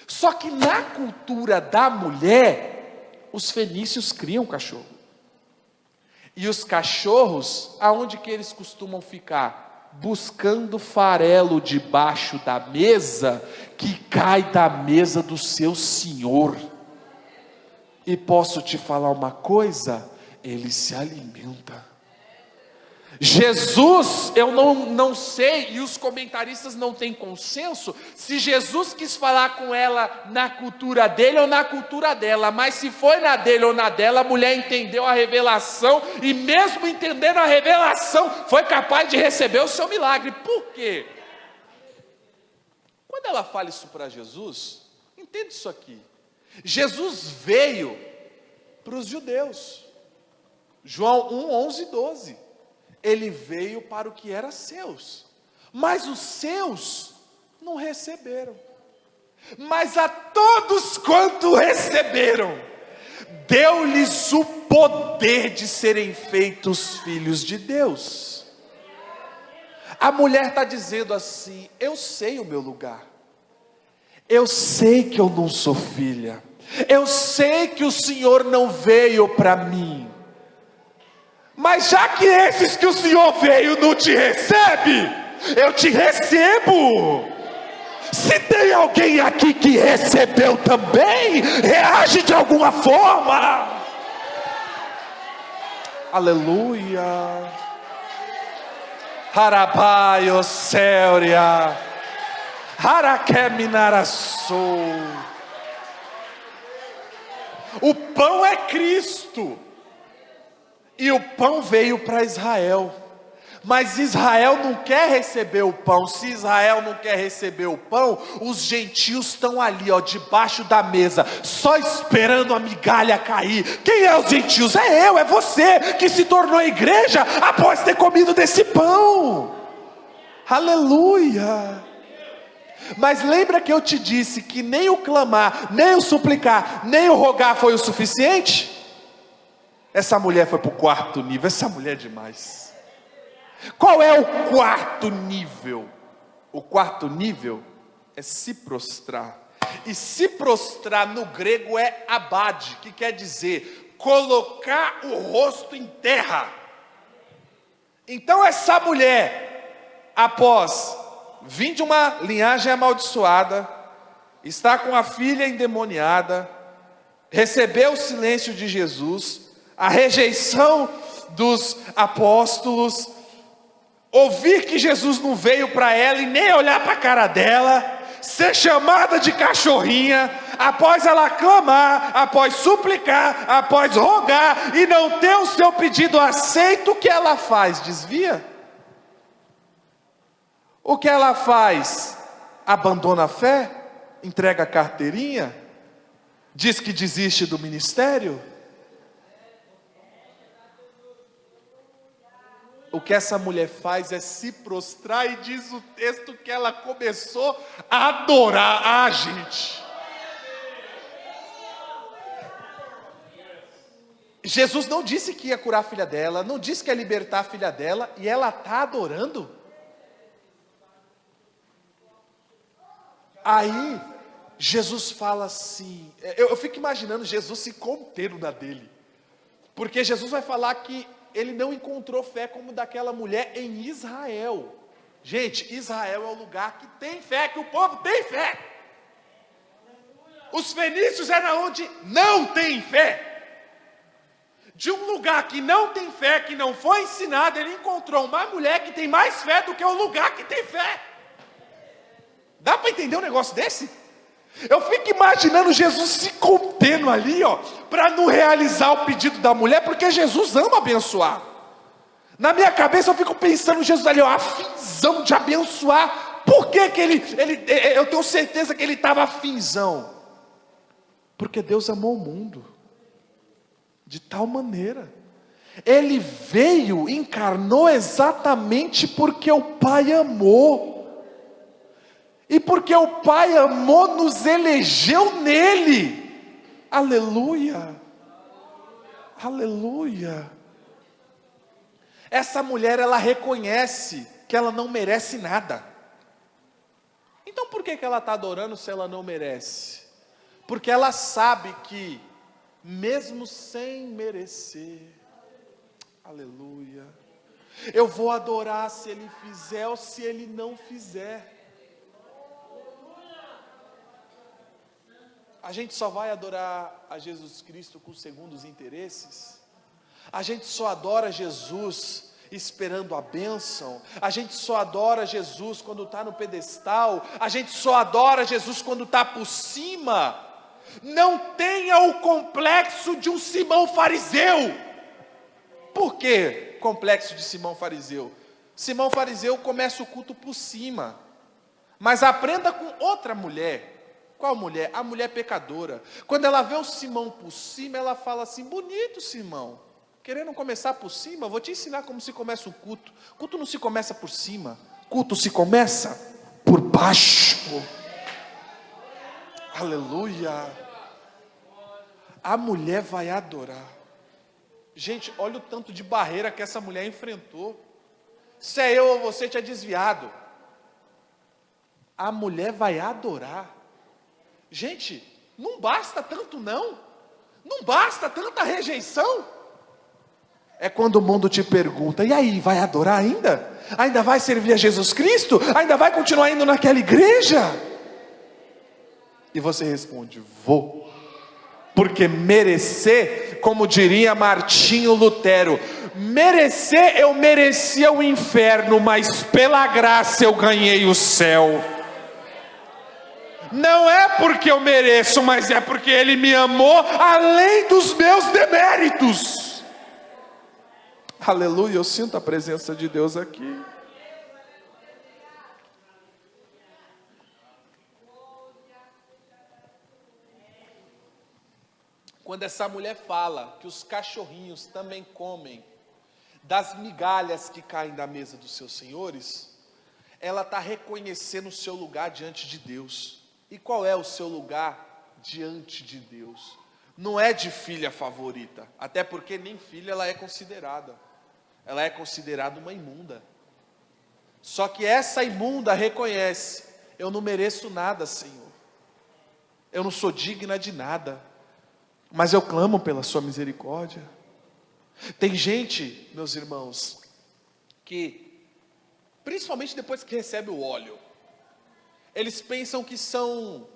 Só que na cultura da mulher, os fenícios criam cachorro. E os cachorros, aonde que eles costumam ficar? Buscando farelo debaixo da mesa, que cai da mesa do seu senhor. E posso te falar uma coisa? Ele se alimenta. Jesus, eu não sei, e os comentaristas não têm consenso, se Jesus quis falar com ela na cultura dele ou na cultura dela, mas se foi na dele ou na dela, a mulher entendeu a revelação, e mesmo entendendo a revelação, foi capaz de receber o seu milagre. Por quê? Quando ela fala isso para Jesus, entenda isso aqui, Jesus veio para os judeus, João 1, 11 e 12, ele veio para o que era seus, mas os seus não receberam. Mas a todos quanto receberam, deu-lhes o poder de serem feitos filhos de Deus. A mulher está dizendo assim: eu sei o meu lugar, eu sei que eu não sou filha, eu sei que o Senhor não veio para mim, mas já que esses que o Senhor veio não te recebe, eu te recebo. Se tem alguém aqui que recebeu também, reage de alguma forma. Aleluia. Harabaio Céuria. Harakeminarassou. O pão é Cristo. E o pão veio para Israel. Mas Israel não quer receber o pão. Se Israel não quer receber o pão, os gentios estão ali, ó, debaixo da mesa, só esperando a migalha cair. Quem é os gentios? É eu, é você, que se tornou igreja após ter comido desse pão. Aleluia. Mas lembra que eu te disse que nem o clamar, nem o suplicar, nem o rogar foi o suficiente? Essa mulher foi para o quarto nível. Essa mulher é demais. Qual é o quarto nível? O quarto nível é se prostrar. E se prostrar no grego é abade, que quer dizer colocar o rosto em terra. Então essa mulher, após vir de uma linhagem amaldiçoada, está com a filha endemoniada, recebeu o silêncio de Jesus, a rejeição dos apóstolos, ouvir que Jesus não veio para ela e nem olhar para a cara dela, ser chamada de cachorrinha, após ela clamar, após suplicar, após rogar e não ter o seu pedido aceito, o que ela faz? Desvia? O que ela faz? Abandona a fé? Entrega a carteirinha? Diz que desiste do ministério? O que essa mulher faz é se prostrar, e diz o texto que ela começou a adorar. Ah, gente, Jesus não disse que ia curar a filha dela, não disse que ia libertar a filha dela, e ela está adorando. Aí Jesus fala assim, eu fico imaginando Jesus se contendo na dele, porque Jesus vai falar que ele não encontrou fé como daquela mulher em Israel. Gente, Israel é o lugar que tem fé, que o povo tem fé. Os fenícios eram onde não tem fé. De um lugar que não tem fé, que não foi ensinado, ele encontrou uma mulher que tem mais fé do que o lugar que tem fé. Dá para entender um negócio desse? Eu fico imaginando Jesus se contendo ali, ó, para não realizar o pedido da mulher, porque Jesus ama abençoar. Na minha cabeça eu fico pensando Jesus ali, ó, a finzão de abençoar. Por que eu tenho certeza que ele estava afinzão? Porque Deus amou o mundo de tal maneira. Ele veio, encarnou exatamente porque o Pai amou. E porque o Pai amou, nos elegeu nele. Aleluia. Aleluia. Essa mulher, ela reconhece que ela não merece nada. Então por que ela está adorando se ela não merece? Porque ela sabe que, mesmo sem merecer, aleluia, eu vou adorar se ele fizer ou se ele não fizer. A gente só vai adorar a Jesus Cristo com segundos interesses? A gente só adora Jesus esperando a bênção? A gente só adora Jesus quando está no pedestal? A gente só adora Jesus quando está por cima? Não tenha o complexo de um Simão fariseu. Por que complexo de Simão fariseu? Simão fariseu começa o culto por cima, mas aprenda com outra mulher. Qual mulher? A mulher pecadora. Quando ela vê o Simão por cima, ela fala assim: bonito, Simão, querendo começar por cima? Vou te ensinar como se começa o culto. Culto não se começa por cima, culto se começa por baixo. Aleluia. A mulher vai adorar. Gente, olha o tanto de barreira que essa mulher enfrentou. Se é eu ou você, tinha desviado. A mulher vai adorar. Gente, não basta tanto não. Não basta tanta rejeição. É quando o mundo te pergunta: e aí, vai adorar ainda? Ainda vai servir a Jesus Cristo? Ainda vai continuar indo naquela igreja? E você responde: vou. Porque merecer, como diria Martinho Lutero, merecer, eu merecia o inferno, mas pela graça eu ganhei o céu. Não é porque eu mereço, mas é porque Ele me amou além dos meus deméritos. Aleluia, eu sinto a presença de Deus aqui. Quando essa mulher fala que os cachorrinhos também comem das migalhas que caem da mesa dos seus senhores, ela está reconhecendo o seu lugar diante de Deus. E qual é o seu lugar diante de Deus? Não é de filha favorita, até porque nem filha ela é considerada. Ela é considerada uma imunda. Só que essa imunda reconhece: eu não mereço nada, Senhor. Eu não sou digna de nada. Mas eu clamo pela sua misericórdia. Tem gente, meus irmãos, que, principalmente depois que recebe o óleo, eles pensam que são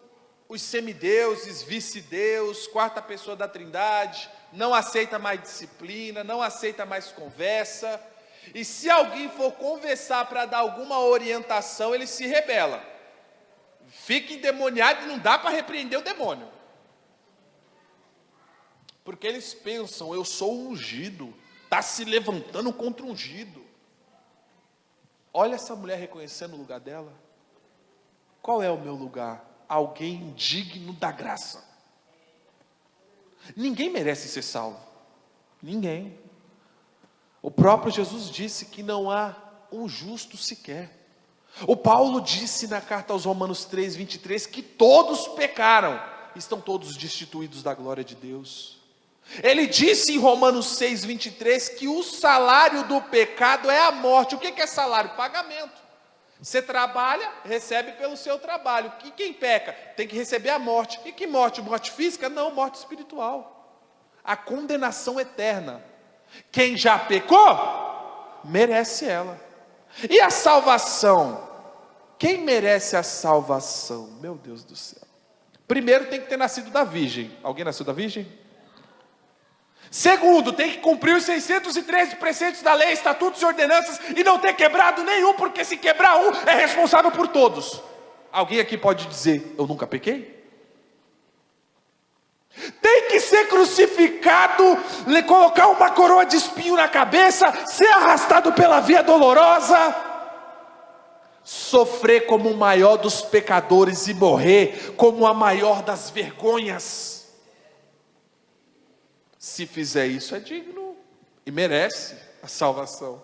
os semideuses, vice-deus, quarta pessoa da trindade, não aceita mais disciplina, não aceita mais conversa, e se alguém for conversar para dar alguma orientação, ele se rebela, fica endemoniado e não dá para repreender o demônio, porque eles pensam: eu sou ungido, está se levantando contra o ungido. Olha essa mulher reconhecendo o lugar dela. Qual é o meu lugar? Alguém digno da graça. Ninguém merece ser salvo. Ninguém. O próprio Jesus disse que não há um justo sequer. O Paulo disse na carta aos Romanos 3:23 que todos pecaram, estão todos destituídos da glória de Deus. Ele disse em Romanos 6:23 que o salário do pecado é a morte. O que é salário? Pagamento. Você trabalha, recebe pelo seu trabalho. E quem peca tem que receber a morte. E que morte? Morte física? Não, morte espiritual. A condenação eterna. Quem já pecou, merece ela. E a salvação? Quem merece a salvação? Meu Deus do céu. Primeiro tem que ter nascido da virgem. Alguém nasceu da virgem? Segundo, tem que cumprir os 613 preceitos da lei, estatutos e ordenanças e não ter quebrado nenhum, porque se quebrar um, é responsável por todos. Alguém aqui pode dizer: eu nunca pequei? Tem que ser crucificado, colocar uma coroa de espinho na cabeça, ser arrastado pela via dolorosa, sofrer como o maior dos pecadores e morrer como a maior das vergonhas. Se fizer isso, é digno e merece a salvação.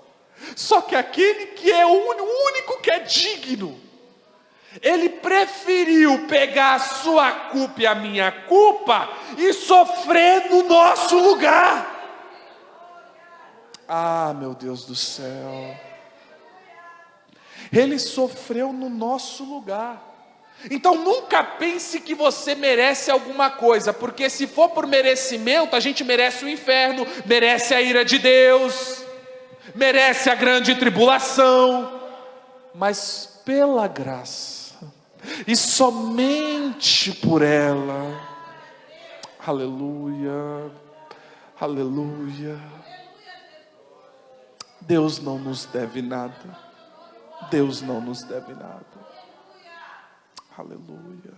Só que aquele que é o único que é digno, ele preferiu pegar a sua culpa e a minha culpa e sofrer no nosso lugar. Ah, meu Deus do céu. Ele sofreu no nosso lugar. Então nunca pense que você merece alguma coisa, porque se for por merecimento, a gente merece o inferno, merece a ira de Deus, merece a grande tribulação. Mas pela graça, e somente por ela, aleluia, aleluia, Deus não nos deve nada, Deus não nos deve nada. Aleluia.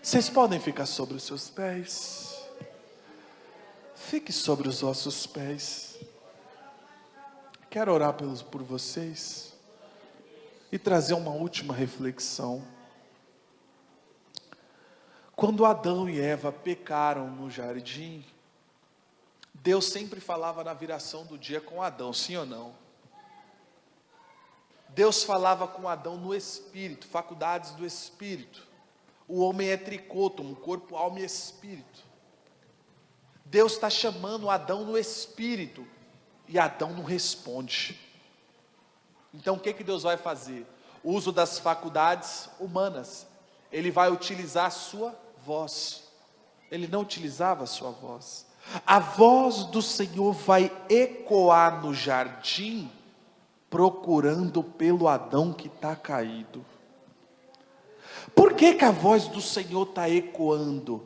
Vocês podem ficar sobre os seus pés. Fique sobre os vossos pés. Quero orar por vocês e trazer uma última reflexão. Quando Adão e Eva pecaram no jardim, Deus sempre falava na viração do dia com Adão, sim ou não? Deus falava com Adão no espírito, faculdades do espírito. O homem é tricôtomo, corpo, alma e espírito. Deus está chamando Adão no espírito, e Adão não responde. Então o que Deus vai fazer? O uso das faculdades humanas. Ele vai utilizar a sua voz. Ele não utilizava a sua voz. A voz do Senhor vai ecoar no jardim, procurando pelo Adão que está caído. Por que a voz do Senhor está ecoando?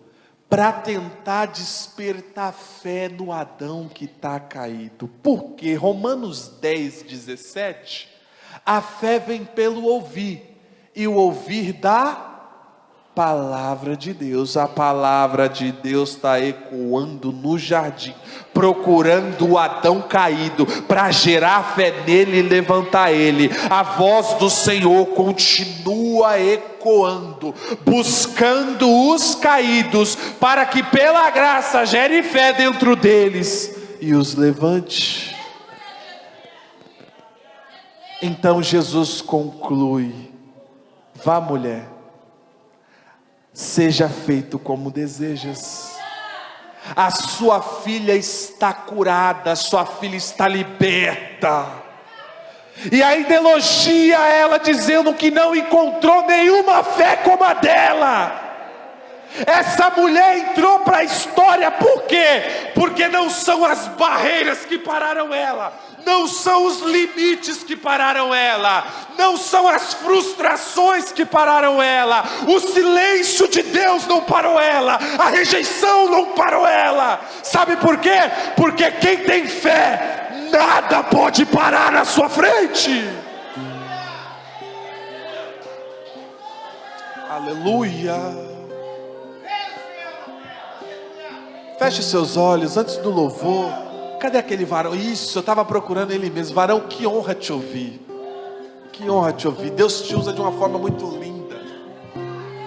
Para tentar despertar fé no Adão que está caído. Porque Romanos 10:17, a fé vem pelo ouvir, e o ouvir da palavra de Deus. A palavra de Deus está ecoando no jardim, procurando o Adão caído, para gerar fé nele e levantar ele. A voz do Senhor continua ecoando, buscando os caídos, para que pela graça gere fé dentro deles e os levante. Então Jesus conclui: vá, mulher, seja feito como desejas. A sua filha está curada, a sua filha está liberta. E ainda elogia ela, dizendo que não encontrou nenhuma fé como a dela. Essa mulher entrou para a história, por quê? Porque não são as barreiras que pararam ela, não são os limites que pararam ela, não são as frustrações que pararam ela, o silêncio de Deus não parou ela, a rejeição não parou ela. Sabe por quê? Porque quem tem fé, nada pode parar na sua frente. Aleluia. Feche seus olhos antes do louvor. Cadê aquele varão? Isso, eu estava procurando ele mesmo. Varão, que honra te ouvir. Que honra te ouvir. Deus te usa de uma forma muito linda.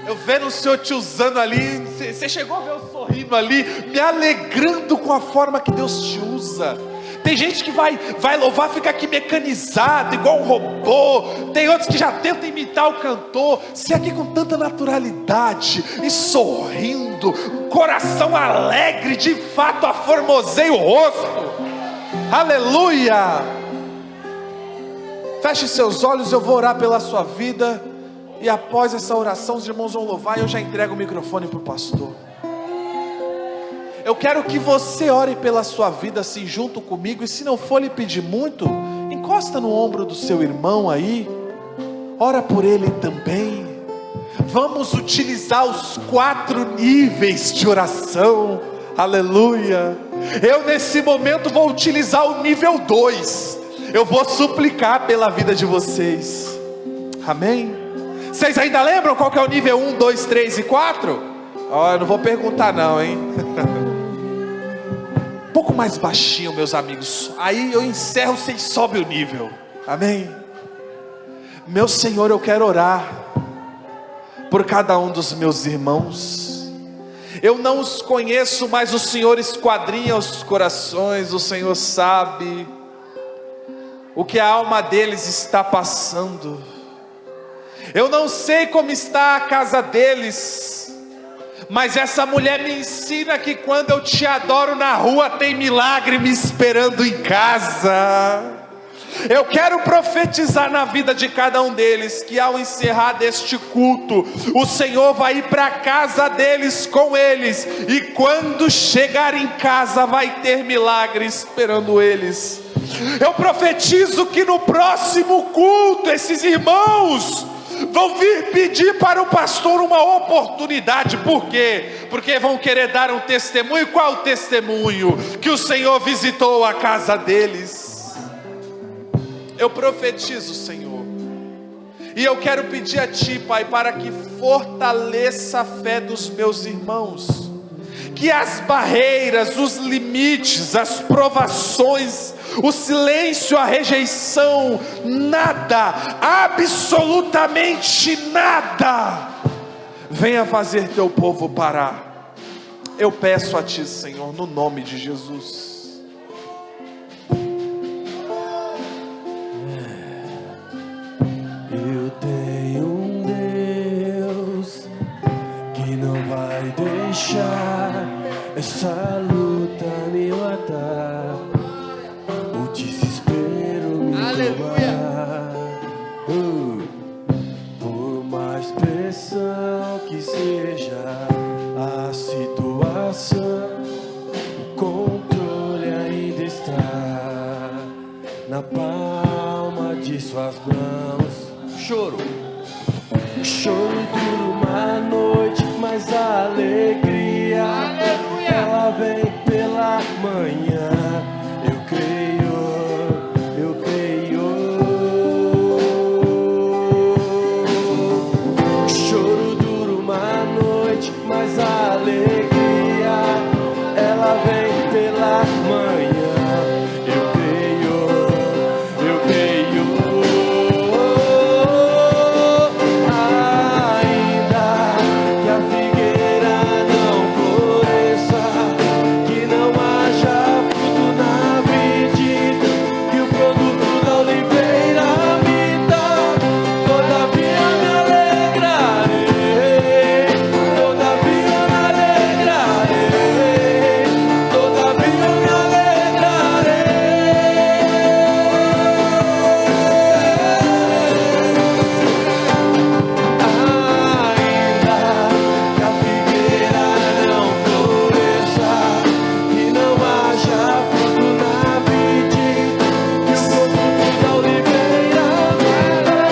Eu vendo o Senhor te usando ali. Você chegou a ver eu sorrindo ali, me alegrando com a forma que Deus te usa. Tem gente que vai louvar, fica aqui mecanizado, igual um robô. Tem outros que já tentam imitar o cantor. Você aqui com tanta naturalidade e sorrindo, um coração alegre, de fato aformosei o rosto. Aleluia. Feche seus olhos, eu vou orar pela sua vida. E após essa oração os irmãos vão louvar e eu já entrego o microfone para o pastor. Eu quero que você ore pela sua vida assim junto comigo. E se não for lhe pedir muito, encosta no ombro do seu irmão aí, ora por ele também. Vamos utilizar os 4 níveis de oração. Aleluia. Eu nesse momento vou utilizar o nível 2. Eu vou suplicar pela vida de vocês. Amém? Vocês ainda lembram qual que é o nível 1, 2, 3 e 4? Ó, eu não vou perguntar não, hein? Um pouco mais baixinho, meus amigos. Aí eu encerro, vocês sobem o nível. Amém? Meu Senhor, eu quero orar por cada um dos meus irmãos. Eu não os conheço, mas o Senhor esquadrinha os corações. O Senhor sabe o que a alma deles está passando. Eu não sei como está a casa deles, mas essa mulher me ensina que quando eu te adoro na rua, tem milagre me esperando em casa. Eu quero profetizar na vida de cada um deles, que ao encerrar deste culto, o Senhor vai ir para a casa deles com eles, e quando chegar em casa vai ter milagre esperando eles. Eu profetizo que no próximo culto, esses irmãos vão vir pedir para o pastor uma oportunidade. Por quê? Porque vão querer dar um testemunho. Qual o testemunho? Que o Senhor visitou a casa deles. Eu profetizo, Senhor, e eu quero pedir a Ti, Pai, para que fortaleça a fé dos meus irmãos, que as barreiras, os limites, as provações, o silêncio, a rejeição, nada, absolutamente nada, venha fazer teu povo parar. Eu peço a Ti, Senhor, no nome de Jesus. Eu tenho um Deus que não vai deixar essa luta na palma de suas mãos. Choro. O choro dura uma noite, mas a alegria, ela vem pela manhã. Eu creio, eu creio. O choro dura uma noite, mas a alegria, ela vem pela manhã. Eu creio, eu creio. Ainda que a figueira não floresça, que não haja fruto na vide, que o produto da oliveira me dá, todavia me alegrarei, todavia me alegrarei, todavia me Ainda que a figueira não floresça, que não haja fruto na vide, que o produto da oliveira me dá,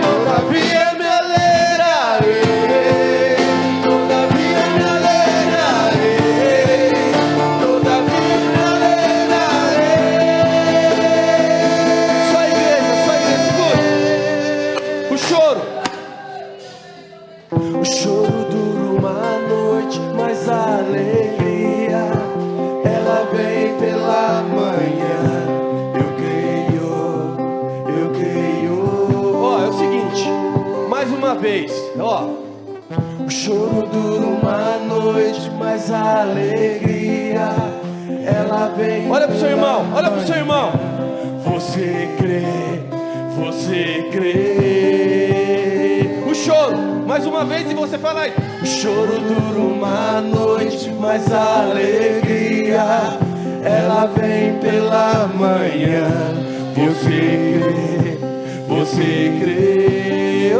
todavia me alegrarei, todavia me alegrarei, todavia me alegrarei. Só a igreja, segura. O choro. O choro dura uma noite, mas a alegria, ela vem pela manhã. Eu creio, eu creio. Ó, é o seguinte, mais uma vez, ó. O choro dura uma noite, mas a alegria, ela vem. Olha pro seu irmão, olha pro seu irmão. Você crê, você crê. O choro, mais uma vez, e você fala aí. O choro dura uma noite, mas a alegria, ela vem pela manhã. Você crê, você crê.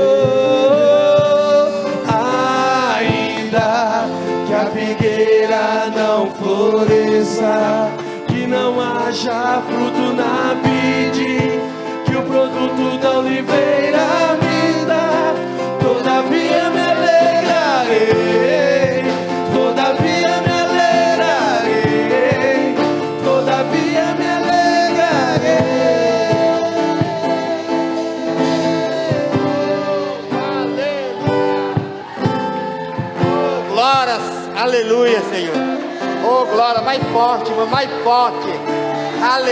Ainda que a figueira não floresça, que não haja fruto na vide, que o produto da oliveira me dá, todavia me alegrarei, todavia me alegrarei, todavia me alegrarei. Glórias, aleluia, Senhor. Oh, glória, mais forte, irmão, mais forte. Aleluia.